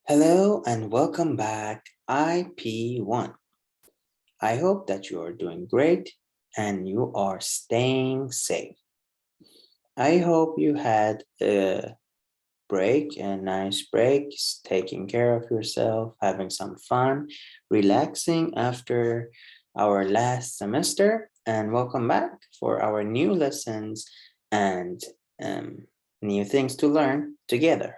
Hello and welcome back, IP1. I hope that you are doing great and you are staying safe. I hope you had a break, a nice break, taking care of yourself, having some fun, relaxing after our last semester, and welcome back for our new lessons and new things to learn together.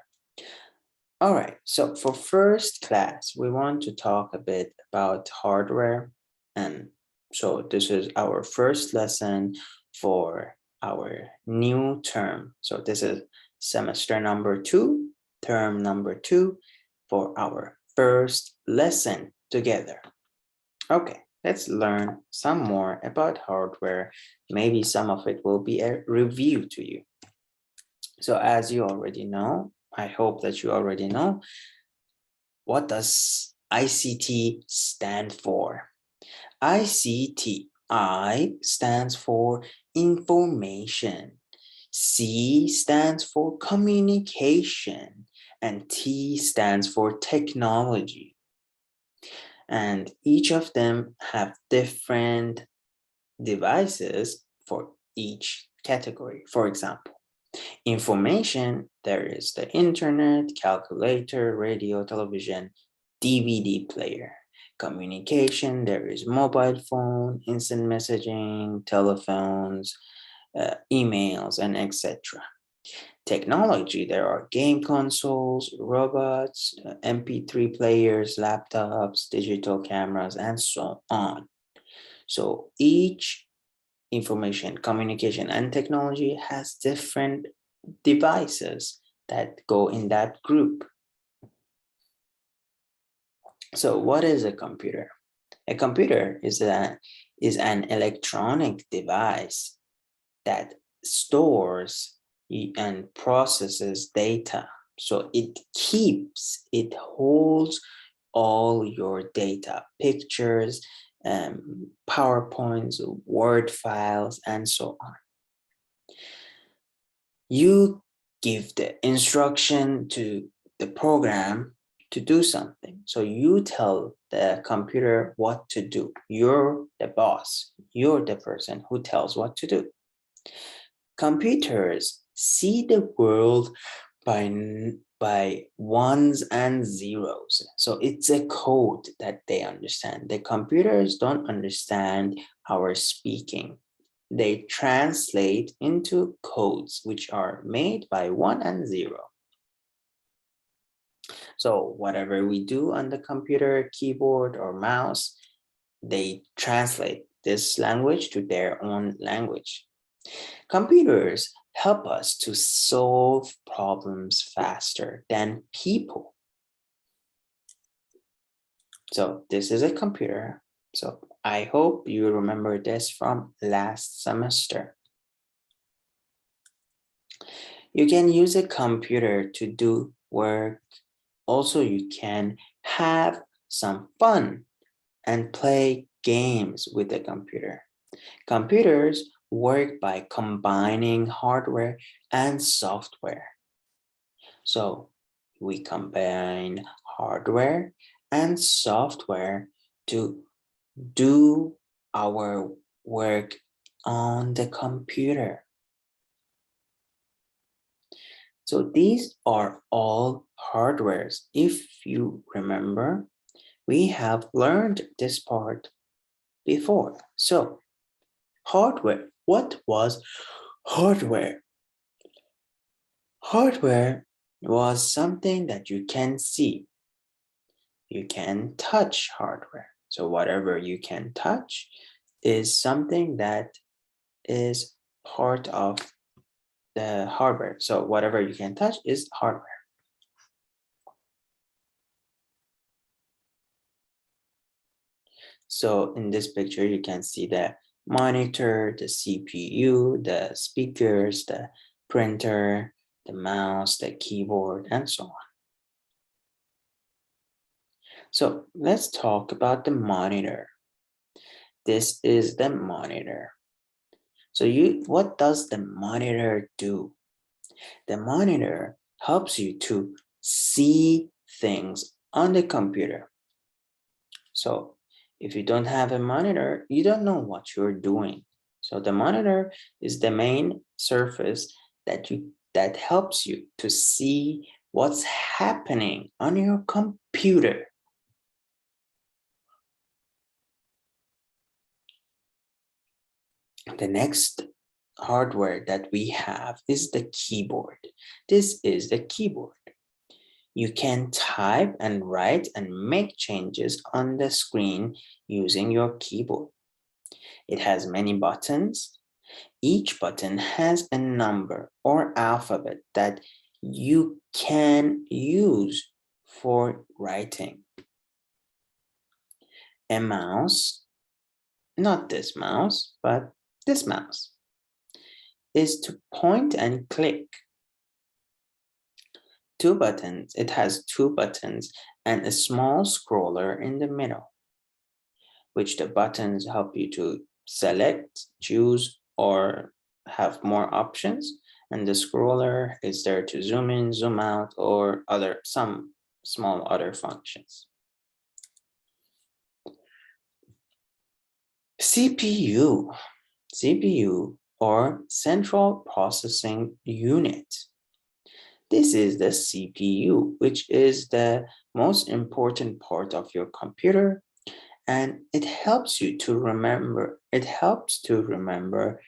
All right, so for first class, we want to talk a bit about hardware. And so this is our first lesson for our new term. So this is semester number 2, term number 2 for our first lesson together. Okay, let's learn some more about hardware. Maybe some of it will be a review to you. So as you already know, I hope that you already know, what does ICT stand for? ICT, I stands for information, C stands for communication, and T stands for technology. And each of them have different devices for each category. For example, information, there is the internet, calculator, radio, television, DVD player. Communication, there is mobile phone, instant messaging, telephones, emails, and etc. Technology, there are game consoles, robots, MP3 players, laptops, digital cameras, and so on. So each information, communication, and technology has different devices that go in that group. So what is a computer? A computer is an electronic device that stores and processes data. So it holds all your data, pictures, PowerPoints, Word files, and so on. You give the instruction to the program to do something. So you tell the computer what to do. You're the boss. You're the person who tells what to do. Computers see the world by ones and zeros. So it's a code that they understand. The computers don't understand our speaking. They translate into codes which are made by 1 and 0. So whatever we do on the computer, keyboard, or mouse, they translate this language to their own language. Computers help us to solve problems faster than people. So this is a computer. So I hope you remember this from last semester. You can use a computer to do work. Also, you can have some fun and play games with the computer. Computers work by combining hardware and software. So we combine hardware and software to do our work on the computer. So these are all hardwares. If you remember, we have learned this part before. So hardware, what was hardware? Hardware was something that you can see. You can touch hardware. So whatever you can touch is something that is part of the hardware. So whatever you can touch is hardware. So in this picture, you can see the monitor, the CPU, the speakers, the printer, the mouse, the keyboard, and so on. So let's talk about the monitor. This is the monitor. So what does the monitor do? The monitor helps you to see things on the computer. So if you don't have a monitor, you don't know what you're doing. So the monitor is the main surface that helps you to see what's happening on your computer. The next hardware that we have is the keyboard. This is the keyboard. You can type and write and make changes on the screen using your keyboard. It has many buttons. Each button has a number or alphabet that you can use for writing. A mouse, not this mouse, but this mouse, is to point and click. It has two buttons and a small scroller in the middle, which the buttons help you to select, choose, or have more options. And the scroller is there to zoom in, zoom out, or some small other functions. CPU or Central Processing Unit. This is the CPU, which is the most important part of your computer, and it helps you to remember. It helps to remember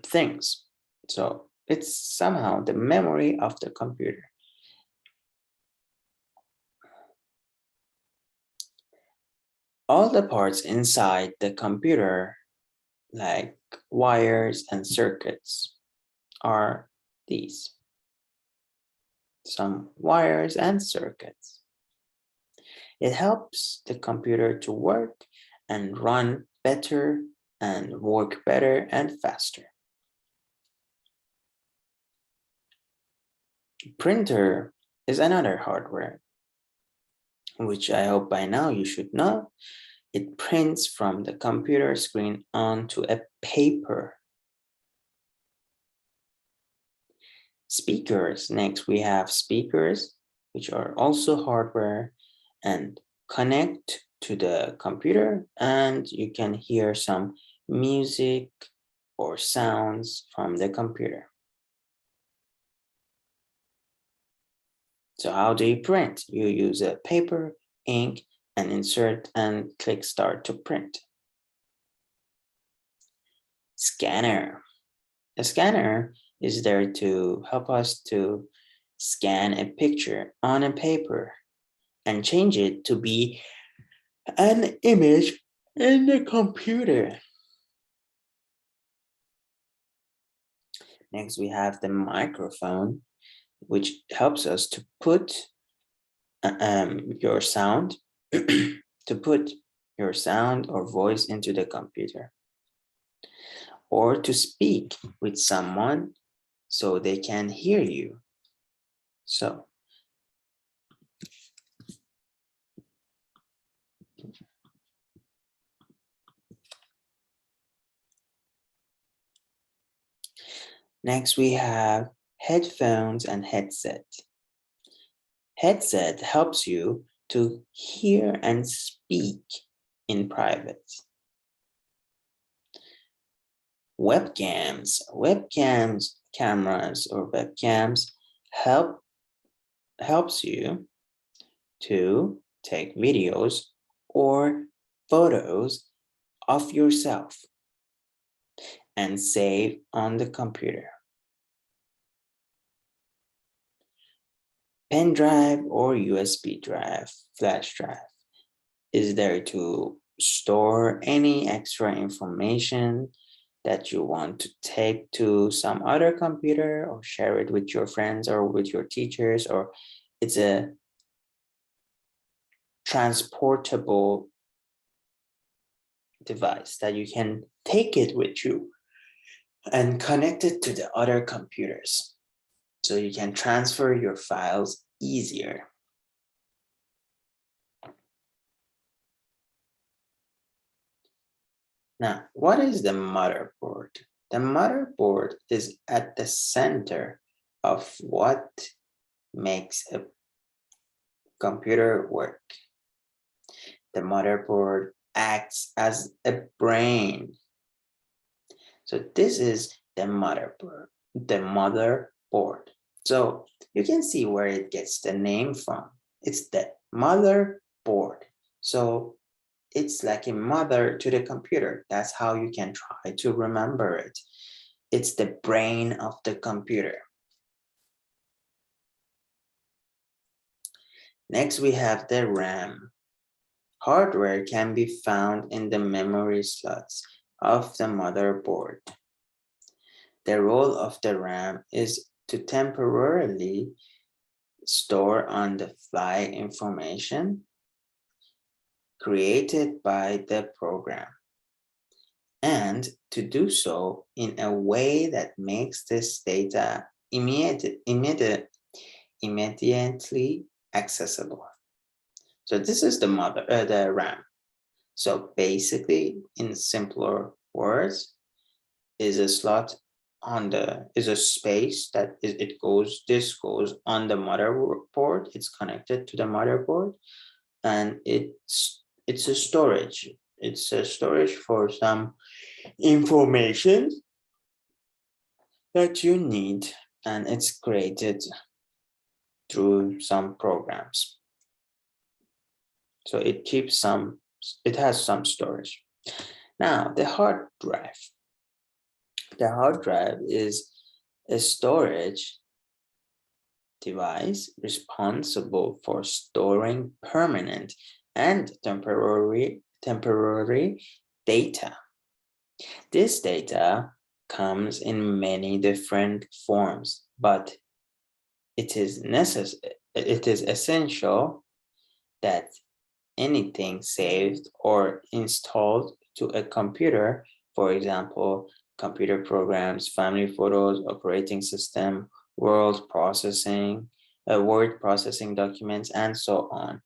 things. So it's somehow the memory of the computer. All the parts inside the computer, like wires and circuits, are these. Some wires and circuits. It helps the computer to work and run better and work better and faster. Printer is another hardware, which I hope by now you should know. It prints from the computer screen onto a paper. Speakers. Next, we have speakers, which are also hardware and connect to the computer, and you can hear some music or sounds from the computer. So how do you print? You use a paper, ink, and insert and click start to print. Scanner. A scanner is there to help us to scan a picture on a paper and change it to be an image in the computer. Next, we have the microphone, which helps us to put your sound or voice into the computer, or to speak with someone so they can hear you. So next we have headphones and headset. Headset helps you to hear and speak in private. Cameras or webcams helps you to take videos or photos of yourself and save on the computer. Pen drive or USB drive, flash drive, is there to store any extra information that you want to take to some other computer or share it with your friends or with your teachers, or it's a transportable device that you can take it with you and connect it to the other computers so you can transfer your files easier. Now, what is the motherboard? The motherboard is at the center of what makes a computer work. The motherboard acts as a brain. So this is the motherboard. So you can see where it gets the name from. It's the motherboard. So it's like a mother to the computer. That's how you can try to remember it. It's the brain of the computer. Next, we have the RAM. Hardware can be found in the memory slots of the motherboard. The role of the RAM is to temporarily store on-the-fly information created by the program, and to do so in a way that makes this data immediately accessible. So this is the RAM. So basically, in simpler words, is a slot is a space that this goes on the motherboard. It's connected to the motherboard, and it's a storage. It's a storage for some information that you need, and it's created through some programs. So it has some storage. Now, the hard drive. The hard drive is a storage device responsible for storing permanent and temporary data. This data comes in many different forms, but it is essential that anything saved or installed to a computer, for example, computer programs, family photos, operating system, word processing documents, and so on.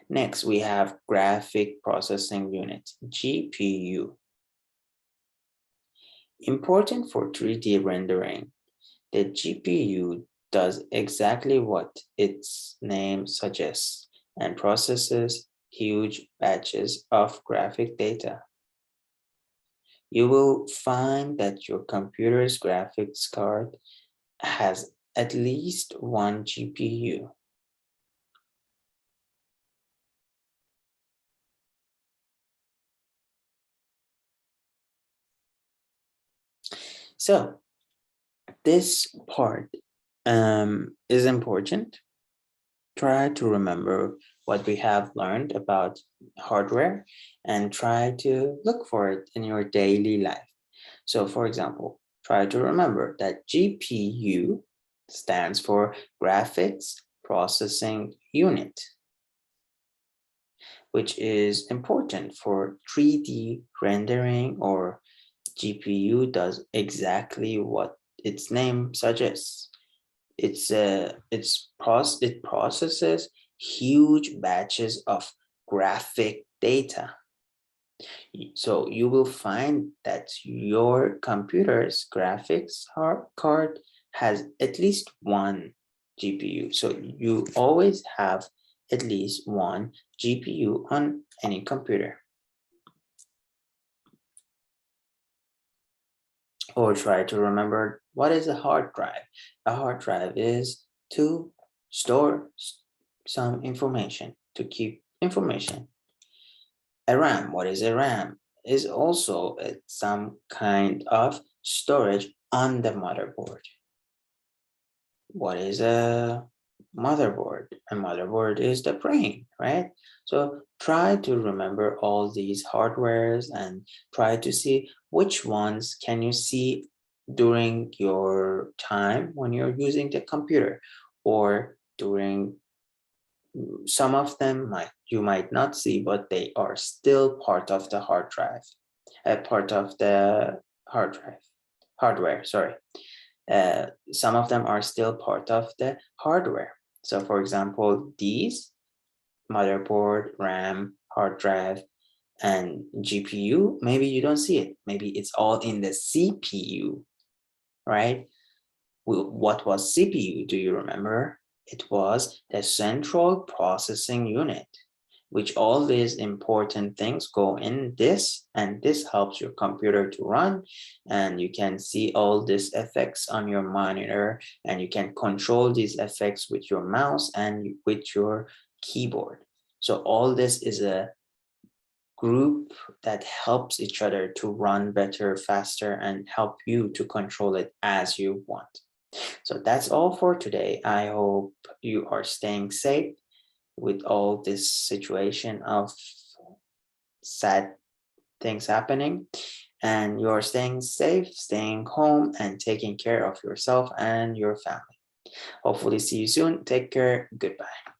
Next, we have graphic processing unit, GPU. Important for 3D rendering, the GPU does exactly what its name suggests and processes huge batches of graphic data. You will find that your computer's graphics card has at least one GPU. So this part is important. Try to remember what we have learned about hardware and try to look for it in your daily life. So for example, try to remember that GPU stands for Graphics Processing Unit, which is important for 3D rendering, or GPU does exactly what its name suggests. It processes huge batches of graphic data. So you will find that your computer's graphics card has at least one GPU. So you always have at least one GPU on any computer. Or try to remember, what is a hard drive? A hard drive is to store some information, to keep information. A RAM, what is a RAM? Is also some kind of storage on the motherboard. What is a motherboard? A motherboard is the brain, right? So try to remember all these hardwares and try to see which ones can you see during your time when you're using the computer, or during some of them you might not see, but they are still part of the hardware, sorry. Some of them are still part of the hardware. So for example, these motherboard, RAM, hard drive, and GPU, maybe you don't see it. Maybe it's all in the CPU, right? What was CPU? Do you remember? It was the central processing unit, which all these important things go in this, and this helps your computer to run, and you can see all these effects on your monitor, and you can control these effects with your mouse and with your keyboard. So all this is a group that helps each other to run better, faster, and help you to control it as you want. So that's all for today. I hope you are staying safe with all this situation of sad things happening, and you are staying safe, staying home, and taking care of yourself and your family. Hopefully see you soon. Take care. Goodbye.